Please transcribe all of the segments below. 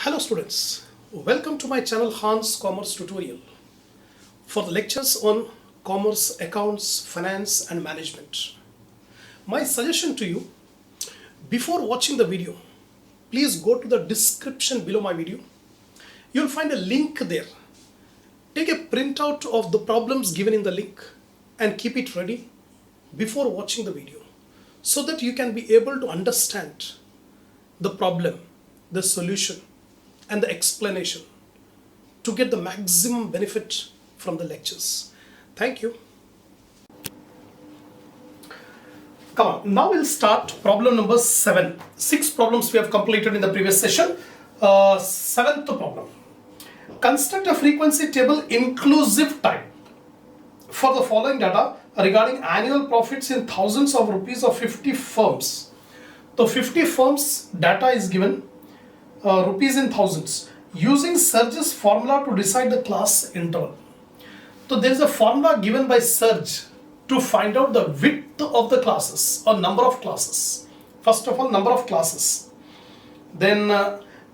Hello students, welcome to my channel Hans Commerce Tutorial for the lectures on commerce, accounts, finance and management. My suggestion to you, before watching the video, please go to the description below my video. You'll find a link there. Take a printout of the problems given in the link and keep it ready before watching the video so that you can be able to understand the problem, the solution and the explanation to get the maximum benefit from the lectures. Thank you. Come on, now we'll start problem number 7. 6 problems we have completed in the previous session. Seventh problem. Construct a frequency table inclusive type for the following data regarding annual profits in thousands of rupees of 50 firms. So 50 firms data is given. Rupees in thousands using Surge's formula to decide the class interval. So there is a formula given by Surge to find out the width of the classes or number of classes. First of all, number of classes. Then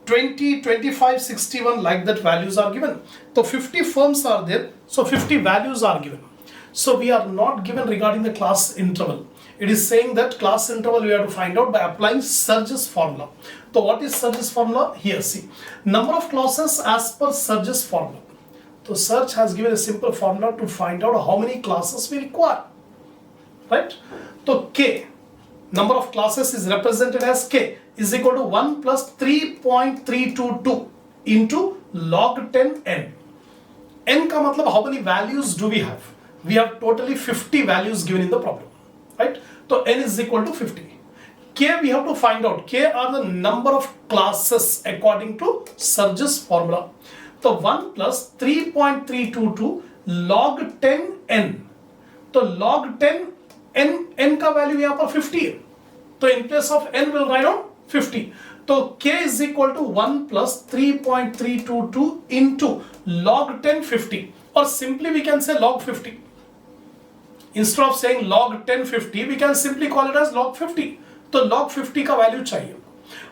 20, 25, 61 like that values are given. So 50 firms are there. So 50 values are given. So we are not given regarding the class interval. It is saying that class interval we have to find out by applying Surge's formula. So what is Surge's formula? Here see. Number of classes as per Surge's formula. So Surge has given a simple formula to find out how many classes we require. Right? So K, number of classes is represented as K is equal to 1 plus 3.322 into log 10 n. N ka matlab how many values do we have? We have totally 50 values given in the problem. Right? So n is equal to 50. K we have to find out. K are the number of classes according to Surge's formula. So 1 plus 3.322 log 10 n. So log 10 n ka value यहाँ पर 50 है. So in place of n will write on 50. So K is equal to 1 plus 3.322 into log 10 50, or simply we can say log 50. Instead of saying log 10 50, we can simply call it as log 50. So log 50 का value चाहिए.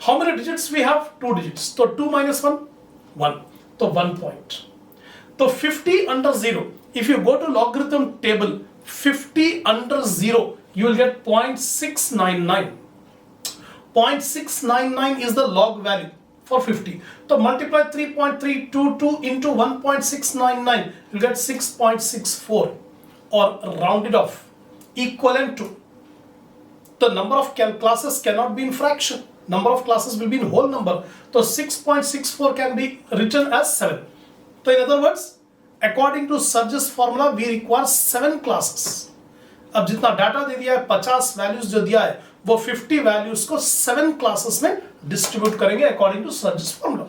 How many digits we have? 2 digits. So 2 minus 1, 1. So 1 point. So 50 under 0. If you go to logarithm table, 50 under 0, you will get 0.699. 0.699 is the log value for 50. So multiply 3.322 into 1.699, you get 6.64, or round it off, equivalent to the number of classes cannot be in fraction. Number of classes will be in whole number. So 6.64 can be written as 7. So in other words, according to Surge's formula, we require 7 classes. अब जितना data दे दिया है 50 values जो दिया है वो 50 values को 7 classes में डिस्ट्रीब्यूट करेंगे according to Sturges formula.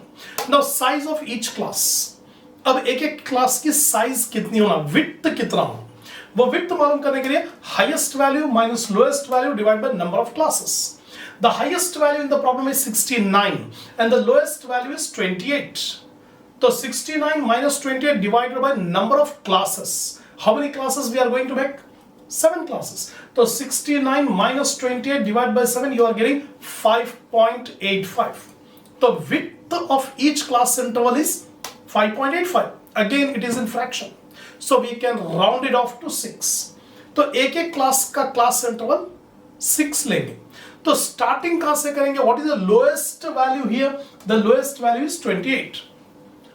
Now size of each class. अब एक एक क्लास की साइज कितनी होना, विड्थ कितना होना, वो विड्थ मालूम करने के लिए highest value minus lowest value divide by number of classes. The highest value in the problem is 69 and the lowest value is 28. So 69 minus 28 divided by number of classes. How many classes we are going to make? 7 classes. So 69 minus 28 divided by 7, you are getting 5.85. The width of each class interval is 5.85. Again, it is in fraction. So we can round it off to 6. तो एक एक class का class interval 6 लेंगे. तो starting कहां से करेंगे? What is the lowest value here? The lowest value is 28.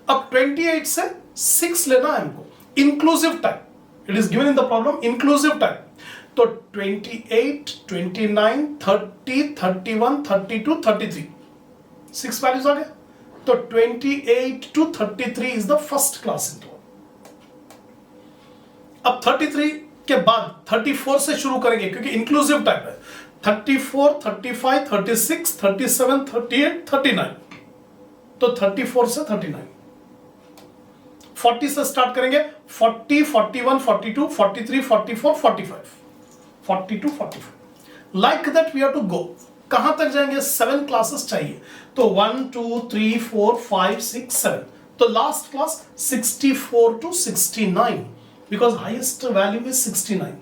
अब 28 से 6 लेना है हमको. Inclusive type. It is given in the problem inclusive type. तो 28, 29, 30, 31, 32, 33. 6 वैल्यूज आ गए. तो 28 to 33 is the first class interval. अब 33 के बाद 34 से शुरू करेंगे क्योंकि इंक्लूसिव टाइप है. 34, 35, 36, 37, 38, 39. तो 34 से 39. 40 से स्टार्ट करेंगे. 40, 41, 42, 43, 44, 45. 42, 45. Like that we have to go. कहां तक जाएंगे? 7 क्लासेस चाहिए. तो 1, 2, 3, 4, 5, 6, 7. तो last class 64 to 69 because highest value is 69.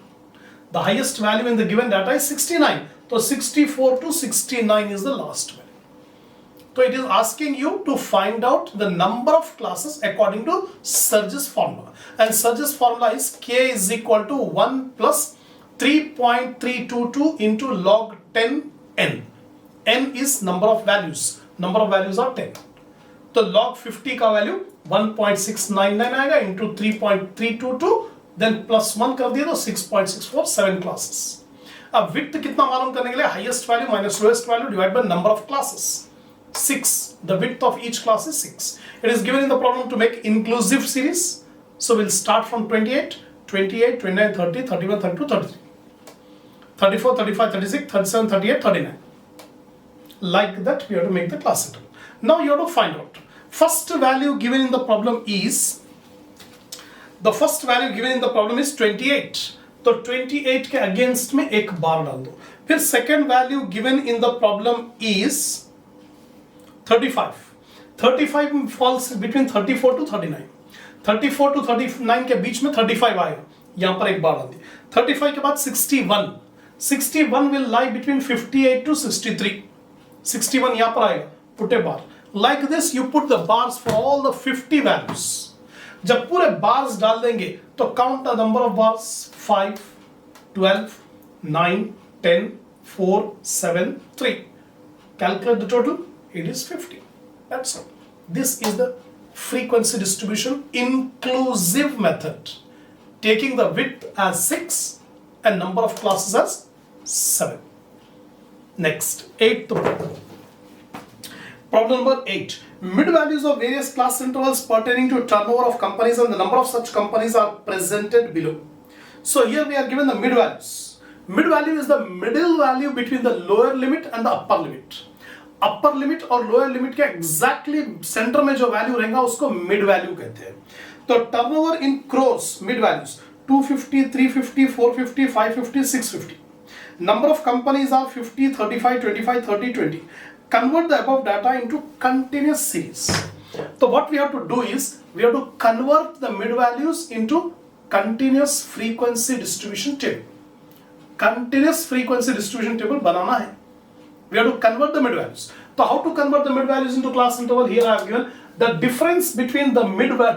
The highest value in the given data is 69. So 64 to 69 is the last value. So it is asking you to find out the number of classes according to Surge's formula. And Surge's formula is K is equal to 1 plus 3.322 into log 10 n. N is number of values. Number of values are 10. तो log 50 का value 1.699 आएगा into 3.322, then plus 1 कर दिया तो 6.64, 7 classes. अब width कितना मालूम करने के लिए highest value minus lowest value divided by number of classes. 6. The width of each class is 6. It is given in the problem to make inclusive series. So we'll start from 28, 28, 29, 30, 31, 32, 33. 34, 35, 36, 37, 38, 39. Like that we have to make the class interval. Now you have to find out. First value given in the problem is 28. तो 28 के against में एक बार डाल दो. फिर second value given in the problem is 35. 35 falls between 34 to 39. 34 to 39 के बीच में 35 आएगा. यहां पर एक बार डाल दी. 35 के बाद 61. 61 will lie between 58 to 63. 61 यहां पर आएगा. Put a bar. Like this you put the bars for all the 50 values. जब पूरे bars डाल देंगे तो count the number of bars. 5, 12, 9, 10, 4, 7, 3. Calculate the total. It is 50. That's all. This is the frequency distribution inclusive method. Taking the width as 6 and number of classes as 7. Next, 8th problem. Problem number 8. Mid values of various class intervals pertaining to turnover of companies and the number of such companies are presented below. So here we are given the mid values. Mid value is the middle value between the lower limit and the upper limit. Upper limit और lower limit के exactly center में जो value रहेगा उसको mid value कहते हैं. तो turnover in crores mid values 250, 350, 450, 550, 650. Number of companies are 50, 35, 25, 30, 20. Convert the above data into continuous series. So what we have to do is we have to convert the mid values into continuous frequency distribution table. Continuous frequency distribution table बनाना है. We have to convert the mid values. So how to convert the mid values into class interval? Here I have given the difference between the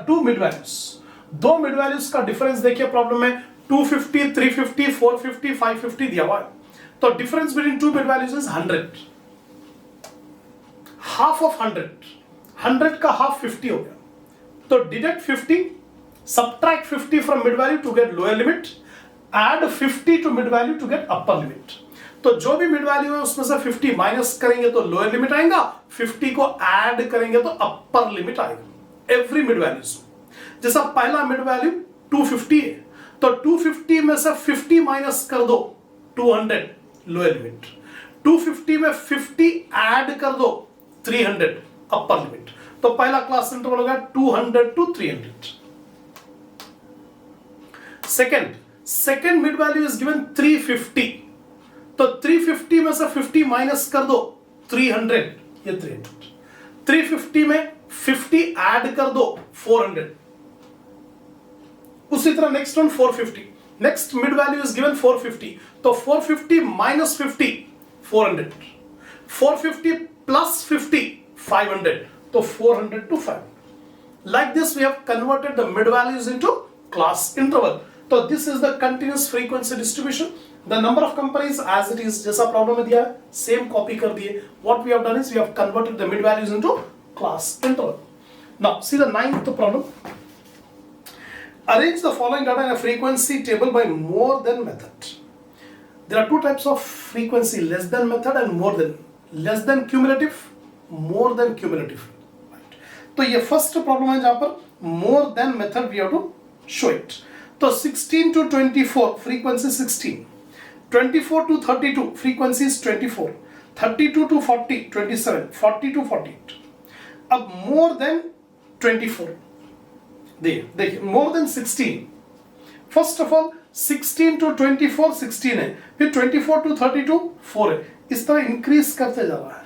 two mid values. दो mid values का difference देखिए problem में 250, 350, 450, 550 दिया हुआ है. तो difference between two mid values is 100. Half of 100. 100 का half 50 हो गया. तो deduct 50, subtract 50 from mid value to get lower limit, add 50 to mid value to get upper limit. तो जो भी mid value है उसमें से 50 माइनस करेंगे तो lower limit आएगा, 50 को add करेंगे तो upper limit आएगा. Every mid values. जैसा पहला mid value 250 है, तो 250 में से 50 माइनस कर दो 200 lower limit. 250 में 50 add कर दो 300 upper limit. तो पहला क्लास इंटरवल होगा 200 to 300. Second mid value is given 350. तो 350 में से 50 माइनस कर दो 300, ये 300. 350 में 50 ऐड कर दो 400. उसी तरह next one 450. Next mid value is given 450. तो 450 माइनस 50 400. 450 plus 50 500. तो 400 to 500. Like this we have converted the mid values into class interval. So this is the continuous frequency distribution. The number of companies as it is जैसा problem में दिया है same copy कर दिए. What we have done is we have converted the mid values into class interval. Now see the 9th problem. Arrange the following data in a frequency table by more than method. There are two types of frequency, less than method and more than. Less than cumulative, more than cumulative. Right. तो ये first problem है जहाँ पर more than method we have to show it. तो 16 to 24 frequency 16. 24 to 32 frequency is 24. 32 to 40 27. 40 to 48. अब more than 24. देखिए more than 16. First of all 16 to 24 16 है, फिर 24 to 32 4 है. इस तरह इंक्रीज करते जा रहा है.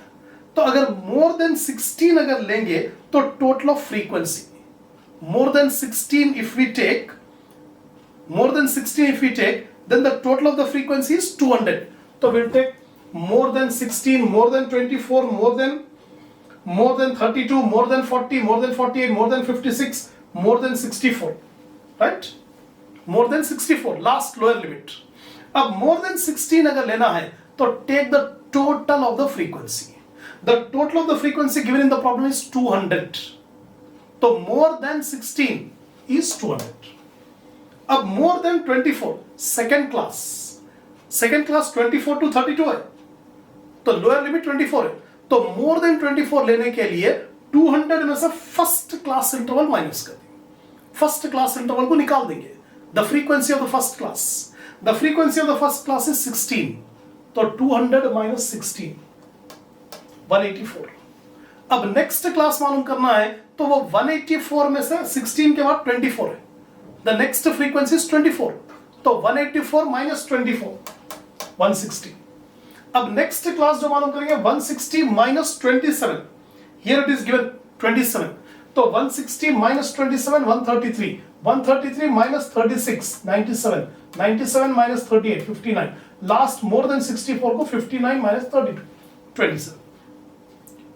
तो अगर मोर देन 16 अगर लेंगे तो total of frequency more than 16 if we take then the total of the frequency is 200. तो will take more than 16, more than 24, more than more than 32, more than 40, more than 48, more than 56, more than 64, right? More than 64, last lower limit. अब more than 16 अगर लेना है तो take the total of the frequency. The total of the frequency given in the problem is 200. तो more than 16 is 200. अब more than 24, second class 24 to 32 है, तो lower limit 24 है, तो मोर देन 24 लेने के लिए 200 में से फर्स्ट क्लास इंटरवल माइनस कर देंगे, फर्स्ट क्लास इंटरवल को निकाल देंगे. The frequency of the first class is 16, तो 200 माइनस 16 184. अब नेक्स्ट क्लास मालूम करना है तो वो 184 में से 16 के बाद 24 है. द नेक्स्ट फ्रीक्वेंसी इज 24, तो 184 माइनस 24 160. अब नेक्स्ट क्लास जो मालूम करेंगे 160 minus 27, here it is given 27, तो 160 minus 27 133, 133 minus 36 97, 97 minus 38 59, last more than 64 को 59 minus 32 27.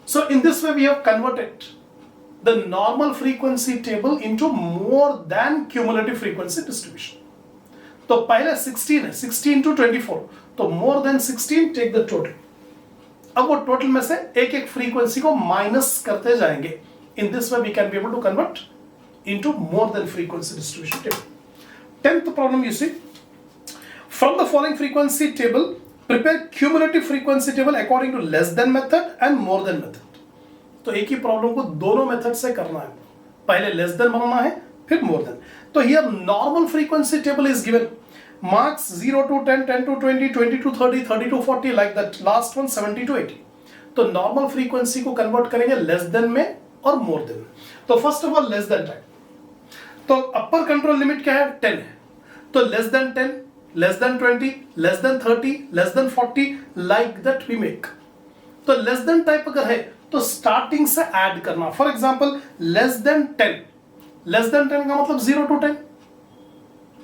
So in this way we have converted the normal frequency table into more than cumulative frequency distribution. तो पहले 16 है, 16 to 24, तो more than 16 take the total. अब वो total में से एक एक फ्रीक्वेंसी को माइनस करते जाएंगे. In this way we can be able to convert into more than frequency distribution table. 10th problem you see, from the following frequency table prepare cumulative frequency table according to less than method and more than method. तो एक ही problem को दोनों method से करना है, पहले less than बनाना है फिर मोर देन. तो here normal frequency table is given, marks 0 to 10, 10 to 20, 20 to 30, 30 to 40, like that last one 70 to 80. तो नॉर्मल फ्रीक्वेंसी को कन्वर्ट करेंगे लेस देन में और मोर देन. तो first of all less than type, तो अपर कंट्रोल लिमिट क्या है 10 है, तो less than 10, less than 20, less than 30, less than 40, like that we make. तो लेस देन टाइप अगर है तो स्टार्टिंग से ऐड करना. For example less than 10, less than 10 का मतलब 0 to 10,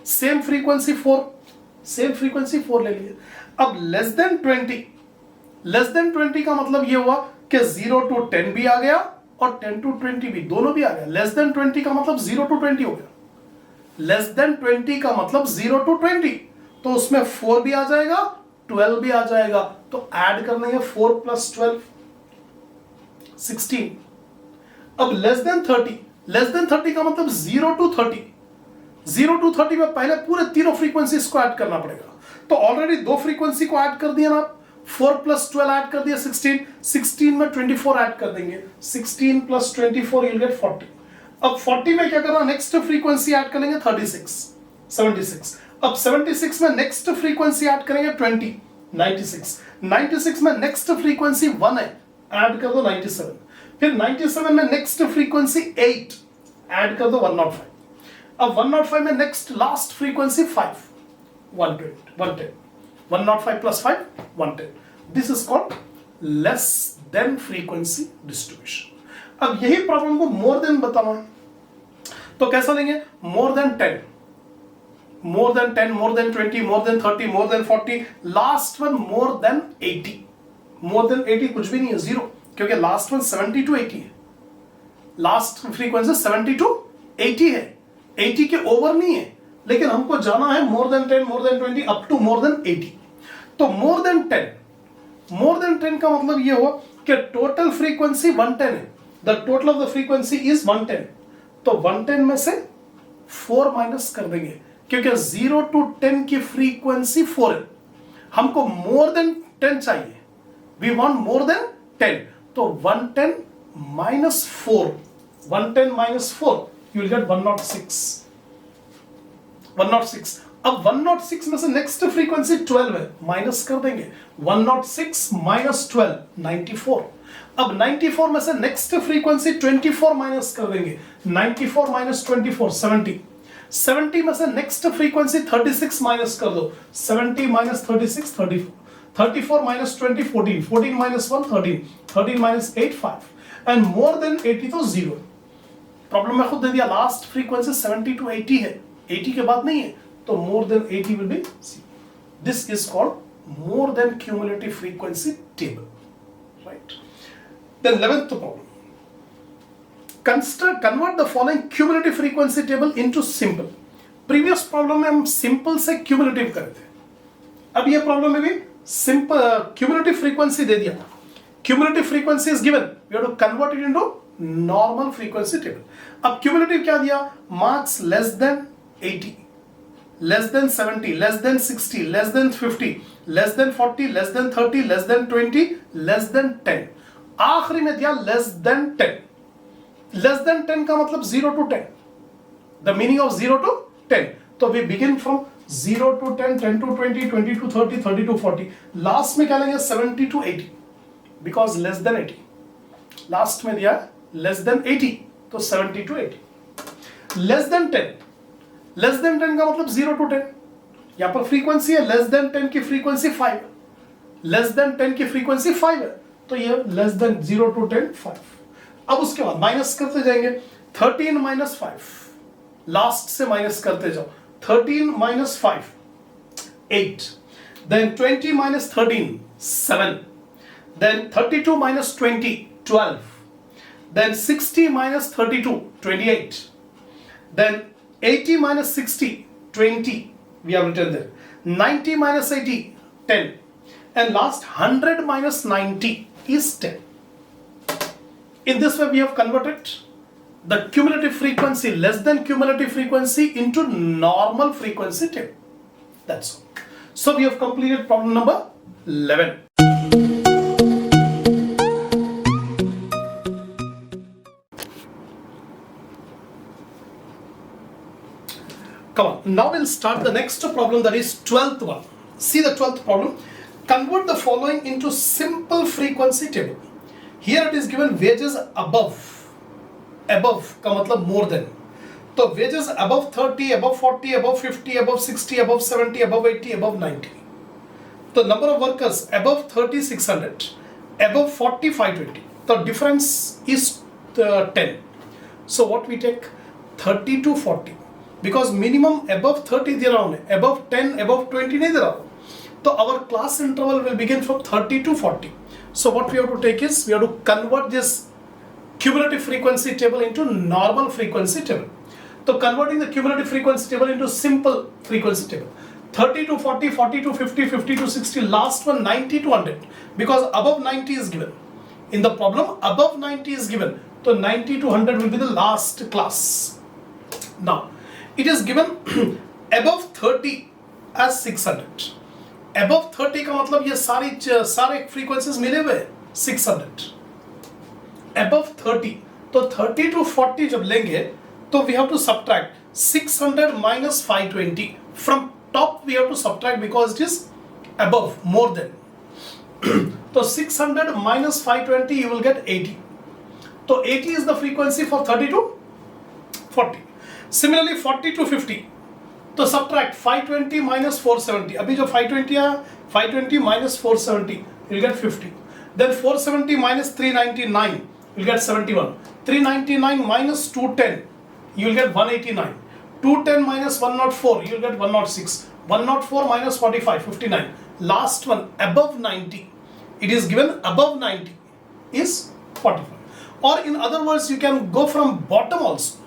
सेम फ्रीक्वेंसी 4 ले लिए. अब लेस देन 20, लेस देन 20 का मतलब ये हुआ कि 0 to 10 भी आ गया और 10 to 20 भी, दोनों भी आ गया. लेस देन 20 का मतलब 0 to 20 हो गया, लेस देन 20 का मतलब 0 to 20, तो उसमें 4 भी आ जाएगा 12 भी आ जाएगा. तो ऐड कर लेंगे 4 plus 12 16. अब लेस देन 30, लेस देन 30 का मतलब 0 to 30, 0 to 30 में पहले पूरे तीनों फ्रीक्वेंसीज को ऐड करना पड़ेगा. तो ऑलरेडी दो फ्रीक्वेंसी को ऐड कर दिया ना, 4 plus 12 ऐड कर दिया 16, 16 में 24 ऐड कर देंगे, 16 plus 24 you'll get 40. अब 40 में क्या करना, नेक्स्ट फ्रीक्वेंसी ऐड करेंगे 36, 76. अब 76 में नेक्स्ट फ्रीक्वेंसी ऐड करेंगे 20, 96. 96 में नेक्स्ट फ्रीक्वेंसी 1 है, ऐड कर दो 97. फिर 97 में नेक्स्ट फ्रीक्वेंसी 8, ऐड कर दो 105. अब 105 में next last frequency 5, 110. 105 plus 5 110. This is called less than frequency distribution. अब यही प्रॉब्लम को मोर देन बताना है, तो कैसा लेंगे, मोर than 10, more than 10, more than 20, more than 30, more than 40, last one more than 80. मोर देन 80 कुछ भी नहीं है, 0, क्योंकि लास्ट वन 70 to 80 है, लास्ट फ्रीक्वेंसी 70 to 80 है, 80 के ओवर नहीं है, लेकिन हमको जाना है more than 10, more than 20, up to more than 80. तो मोर देन 10, मोर देन 10 का मतलब ये हुआ कि टोटल फ्रीक्वेंसी 110 है, the total of the frequency is 110. तो 110 में से 4 माइनस कर देंगे, क्योंकि 0 to 10 की फ्रीक्वेंसी 4 है, हमको मोर देन 10 चाहिए, वी वांट मोर देन 10. तो 110 minus 4, 110 minus 4, you will get 106. 106. अब 106 में से नेक्स्ट फ्रीक्वेंसी 12 है, माइनस कर देंगे, 106 minus 12 94. अब 94 में से नेक्स्ट फ्रीक्वेंसी 24 माइनस कर देंगे, 94 minus 24 70. 70 में से नेक्स्ट फ्रीक्वेंसी 36 माइनस कर दो, 70 minus 36 34. 34 minus 20 14, 14 minus 1 13, 13 minus 8 5, and more than 80 तो 0. प्रॉब्लम में खुद दे दिया, लास्ट फ्रीक्वेंसी 70 to 80 है, 80 के बाद नहीं है, तो more than 80 will be 0. This is called more than cumulative frequency table, right? Then 11th problem. Convert the following cumulative frequency table into simple. Previous problem में हम simple से cumulative करे थे. अब ये problem में भी simple cumulative frequency दे दिया. Cumulative frequency is given. We have to convert it into normal frequency table. अब cumulative क्या दिया? Marks less than 80, less than 70, less than 60, less than 50, less than 40, less than 30, less than 20, less than 10. आखिरी में दिया less than 10. Less than 10 का मतलब 0 to 10. The meaning of 0 to 10. So we begin from 0 to 10, 10 to 20, 20 to 30, 30 to 40. Last में क्या लेंगे 70 to 80. Because less than 80. Last में दिया less than 80. तो 70 to 80. Less than 10. Less than 10 का मतलब 0 to 10. यहाँ पर फ्रीक्वेंसी है less than 10 की फ्रीक्वेंसी 5. Less than 10 की फ्रीक्वेंसी 5 है. तो ये less than 0 to 10 5. अब उसके बाद माइनस करते जाएंगे 13 minus 5. लास्ट से माइनस करते जाओ 13 minus 5 8. Then 20 minus 13 7. Then 32 minus 20 12. Then 60 minus 32 28. Then 80 minus 60 20. We have written there. 90 minus 80 10. And last 100 minus 90 is 10. In this way we have converted the cumulative frequency less than cumulative frequency into normal frequency table. That's all. So we have completed problem number 11. Come on, now we'll start the next problem, that is 12th one. See the 12th problem. Convert the following into simple frequency table. Here it is given wages above. Above का मतलब more than. तो wages above 30, above 40, above 50, above 60, above 70, above 80, above 90. तो number of workers above 30 600, above 40 520. The difference is 10. So what we take 30 to 40. Because minimum above 30 दे रहा हूँ, above 10, above 20 नहीं दे रहा हूँ. So our class interval will begin from 30 to 40. So what we have to take is, we have to convert this cumulative frequency table into normal frequency table. So converting the cumulative frequency table into simple frequency table. 30 to 40, 40 to 50, 50 to 60, last one 90 to 100. Because above 90 is given. In the problem, above 90 is given. So 90 to 100 will be the last class. Now, it is given above 30 as 600. Above 30 का मतलब ये सारे frequencies मिले हुए 600. Above 30, तो 30 to 40 जब लेंगे तो we have to subtract 600 minus 520. From top we have to subtract because it is above, more than. So 600 minus 520 you will get 80. So 80 is the frequency for 30 to 40. Similarly 40 to 50. तो subtract 520 minus 470. अभी जो 520 है 520 minus 470 you'll get 50. Then 470 minus 399 you'll get 71. 399 minus 210 you'll get 189. 210 minus 104 you'll get 106. 104 minus 45 59. Last one above 90. It is given above 90 is 45. Or in other words you can go from bottom also.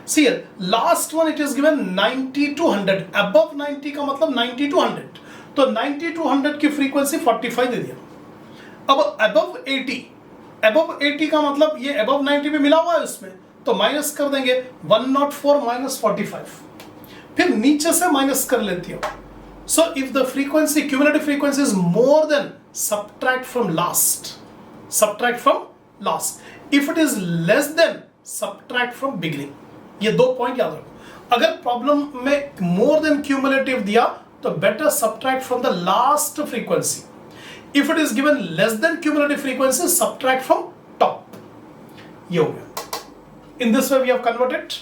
See here, last one it is given 90 to 100. Above 90 का मतलब 90 to 100. तो 90 to 100 की frequency 45 दे दिया. अब above 80. Above 80 का मतलब ये above 90 पे मिला हुआ है उसमें. तो माइनस कर देंगे 104 minus 45. फिर नीचे से माइनस कर लेती हो. So if the frequency, cumulative frequency is more than, subtract from last. Subtract from last. If it is less than, subtract from beginning. ये दो पॉइंट याद रखो. अगर प्रॉब्लम में मोर देन क्यूमुलेटिव दिया तो better subtract from the last frequency. If it is given less than cumulative frequency, subtract from top. ये हो गया. In this way we have converted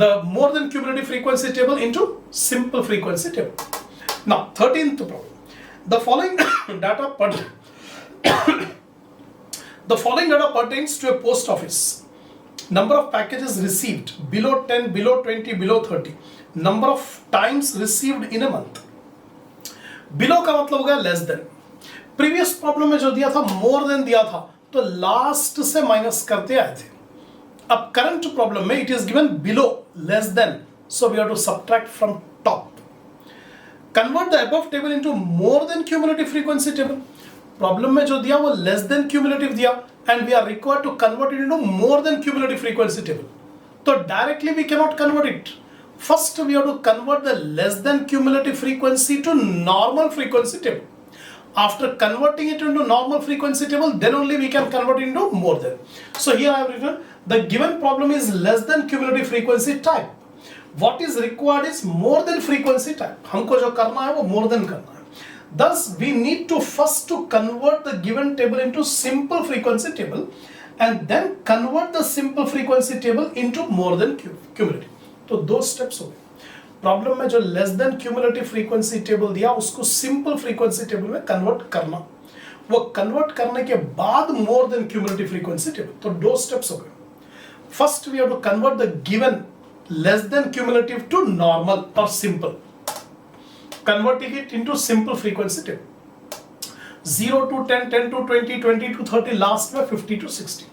the more than cumulative frequency table into simple frequency table. Now 13th problem. The following data pertains to a post office. Number of packages received below 10, below 20, below 30. Number of times received in a month. Below का मतलब होगा less than. Previous problem में जो दिया था more than दिया था, तो लास्ट से माइनस करते आए थे. अब करंट प्रॉब्लम में it is given below less than, so we have to subtract from top. Convert the above table into more than cumulative frequency table. Problem में जो दिया वो लेस देन क्यूमुलेटिव दिया and we are required to convert it into more than cumulative frequency table. तो directly we can not convert it. First we have to convert the less than cumulative frequency to normal frequency table. After converting it into normal frequency table, then only we can convert it into more than. So here I have written the given problem is less than cumulative frequency type. What is required is more than frequency type. हमको जो करना है वो more than करना है. Thus we need to first to convert the given table into simple frequency table and then convert the simple frequency table into more than cumulative. तो दो steps हो गए. प्रॉब्लम में जो less than cumulative frequency table दिया उसको simple frequency table में convert करना. वो कन्वर्ट करने के बाद more than cumulative frequency table. तो दो स्टेप्स हो गए. First we have to convert the given less than cumulative to normal और simple. Converting it into simple frequency table. 0 to 10, 10 to 20, 20 to 30, last में 50 to 60.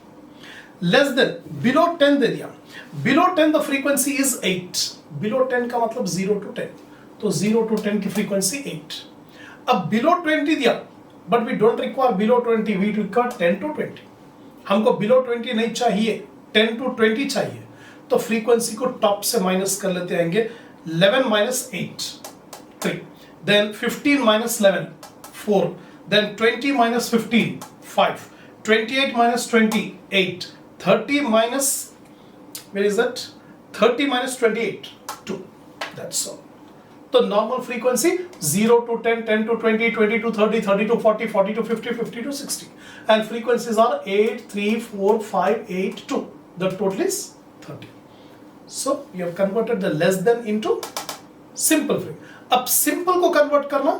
लेस देन बिलो 10 दे दिया. Below 10 the frequency is 8. Below 10 का मतलब 0 to 10, तो 0 to 10 की frequency 8. अब below 20 दिया but we don't require below 20, we require 10 to 20. हमको below 20 नहीं चाहिए, 10 to 20 चाहिए. तो फ्रीक्वेंसी को टॉप से माइनस कर लेते आएंगे. 11 minus 8 3, then 15 minus 11 4, then 20 minus 15 5, 28 minus 20 8, 30 minus, where is that? 30 minus 28 2. That's all. So normal frequency 0 to 10, 10 to 20, 20 to 30, 30 to 40, 40 to 50, 50 to 60. And frequencies are 8, 3, 4, 5, 8, 2. The total is 30. So you have converted the less than into simple frequency. अब simple को convert करना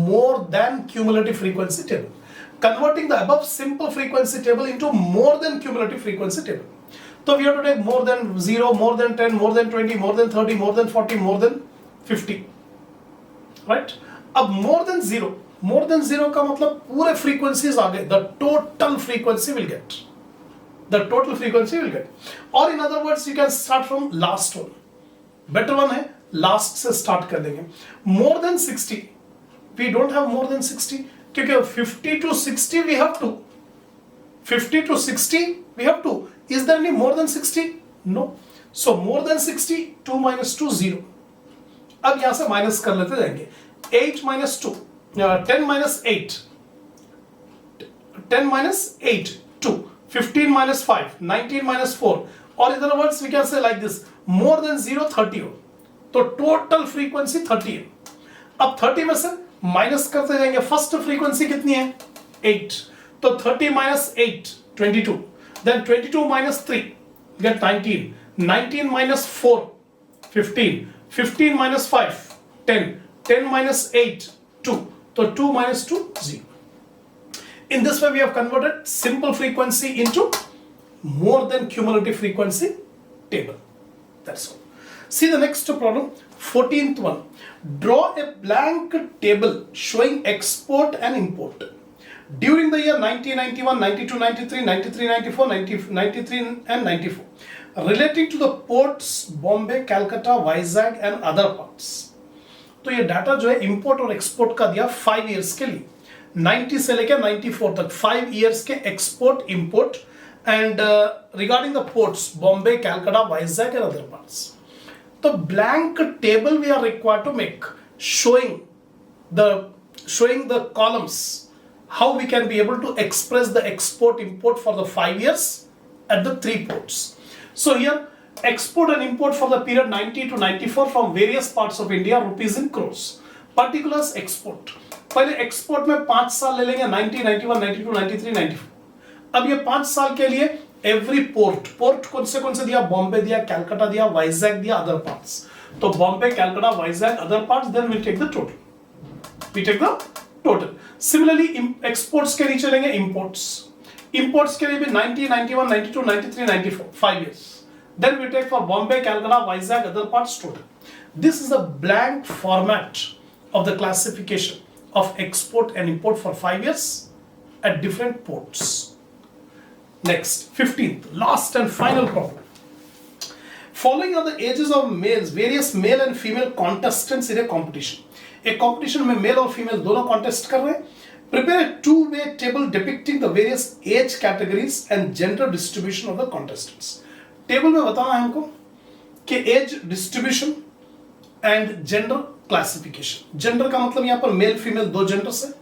more than cumulative frequency table. Converting the above simple frequency table into more than cumulative frequency table. So we have to take more than 0, more than 10, more than 20, more than 30, more than 40, more than 50. Right? अब more than 0 का मतलब पूरे frequencies आ गए. The total frequency will get. The total frequency will get. Or in other words, you can start from last one. Better one है last से start कर देंगे. More than 60. We don't have more than 60. क्योंकि 50 to 60 we have to. 50 to 60 we have to. Is there any more than 60? No. So more than 60, 2 minus 2 0. अब यहां से minus कर लेते जाएंगे. 8 minus 2, 10 minus 8, 10 minus 8 2, 15 minus 5, 19 minus 4. Or in other words we can say like this, more than 0 30 हो. तो total frequency 30 है. अब 30 में से माइनस करते जाएंगे. फर्स्ट फ्रीक्वेंसी कितनी है? 8. तो 30 minus 8 22. Then 22 minus 3 get 19. 19 minus 4 15. 15 minus 5 10. 10 minus 8 2. So 2 minus 2 0. In this way we have converted simple frequency into more than cumulative frequency table. That's all. See the next problem, 14th one. Draw a blank table showing export and import during the year 1991, 92, 93, 93, 94, 93 and 94 relating to the ports Bombay, Calcutta, Vizag and other parts. तो ये data जो है import और export का दिया 5 years के लिए. 90 से लेकर 94 तक 5 इयर्स के export import and regarding the ports Bombay, Calcutta, Vizag and other parts. तो blank table we are required to make showing the columns how we can be able to express the export import for the 5 years at the 3 ports. So here export and import for the period 90 to 94 from various parts of India, rupees in crores. Particulars export. पहले export में 5 साल ले लेंगे, 90, 91, 92, 93, 94. अब ये 5 साल के लिए एवरी पोर्ट कौन से दिया? बॉम्बे दिया, कैलकाटा दिया, वाइजैग दिया, अदर पार्ट्स. तो Bombay, Calcutta, Vizag, other parts, then we take the total. Similarly exports के नीचे लेंगे इंपोर्ट्स के लिए भी 90, 91, 92, 93, 94 5 years. Then we take for Bombay, Calcutta, Vizag, other parts total. This is a blank format of the classification of export and import for 5 years at different ports. Next, 15th, last and final problem. Following are the ages of males, various male and female contestants in a competition. एक competition में male और female दोनों contest कर रहे हैं. Prepare a two-way table depicting the various age categories and gender distribution of the contestants. Table में बताना है हमको कि age distribution and gender classification. Gender का मतलब यहाँ पर male female दो genders है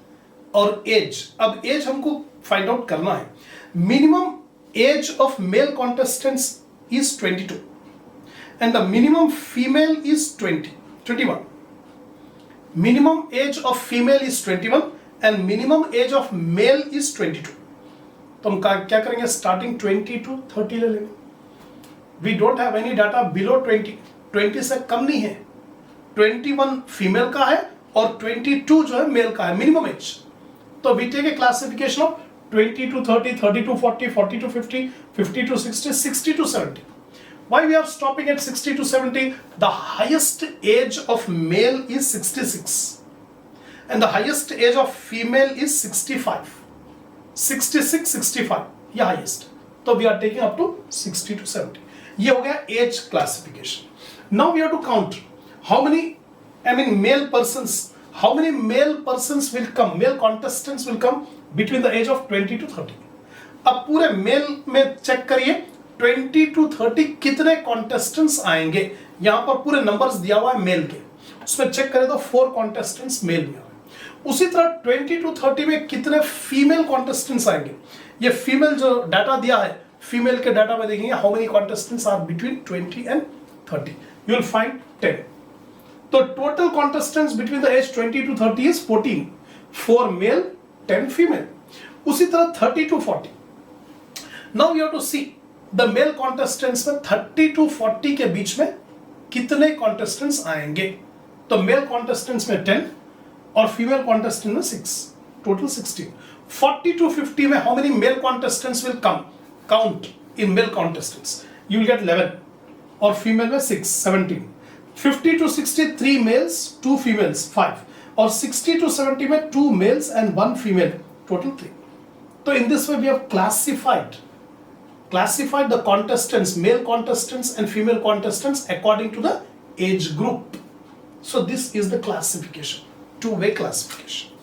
और age. अब age हमको find out करना है. Minimum age of male contestants is 22. And the minimum female is 21. Minimum age of female is 21 and minimum age of male is 22. तो हम क्या करेंगे? Starting 20 to 30 ले लेंगे. We don't have any data below 20. 20 से कम नहीं है. 21 female का है और 22 जो है male का है. Minimum age. तो we take a classification of 20 to 30, 30 to 40, 40 to 50, 50 to 60, 60 to 70. Why we are stopping at 60 to 70? The highest age of male is 66 and the highest age of female is 65. 66, 65 ये highest. So we are taking up to 60 to 70. ये हो गया age classification. Now we have to count how many male persons, how many male persons will come, male contestants will come between the age of 20 to 30. अब पूरे male में check करिए 20 to 30 कितने contestants आएंगे. यहां पर पूरे नंबर्स दिया हुआ है मेल के, उसमें चेक करें तो 4 कॉन्टेस्टेंट्स मेल में आए. उसी तरह 20 to 30 में कितने फीमेल कॉन्टेस्टेंट्स आएंगे. ये फीमेल जो डाटा दिया है, फीमेल के डाटा में देखेंगे how many contestants are between 20 and 30. You will find 10. तो total contestants between the age 20 to 30 is 14. 4 male 10 female. उसी तरह 30 to 40. Now you have to see the male contestants में 30 to 40 के बीच में कितने कॉन्टेस्टेंट्स आएंगे. तो मेल कॉन्टेस्टेंट्स में 10 और फीमेल कॉन्टेस्टेंट में 6, टोटल 16. 40 to 50 में how many male contestants will come. Count in male contestants, you will get 11 और फीमेल में 6, 17. 50 to 60 3 मेल्स 2 फीमेल्स 5 और 60 to 70 में 2 मेल्स एंड 1 फीमेल, टोटल 3. तो in this way we have classified the contestants, male contestants and female contestants according to the age group. So this is the classification, two-way classification.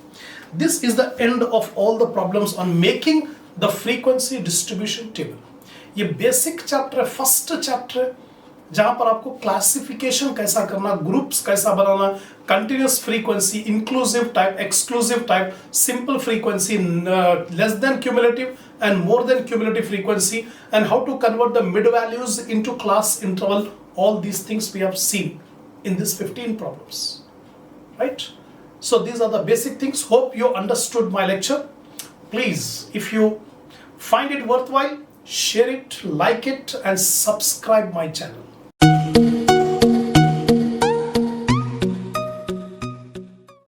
This is the end of all the problems on making the frequency distribution table. ये basic chapter है, first chapter है, जहां पर आपको classification कैसा करना, groups कैसा बनाना, continuous frequency, inclusive type, exclusive type, simple frequency, less than cumulative and more than cumulative frequency, and how to convert the mid values into class interval. All these things we have seen in these 15 problems, right? So these are the basic things. Hope you understood my lecture. Please, if you find it worthwhile, share it, like it and subscribe my channel.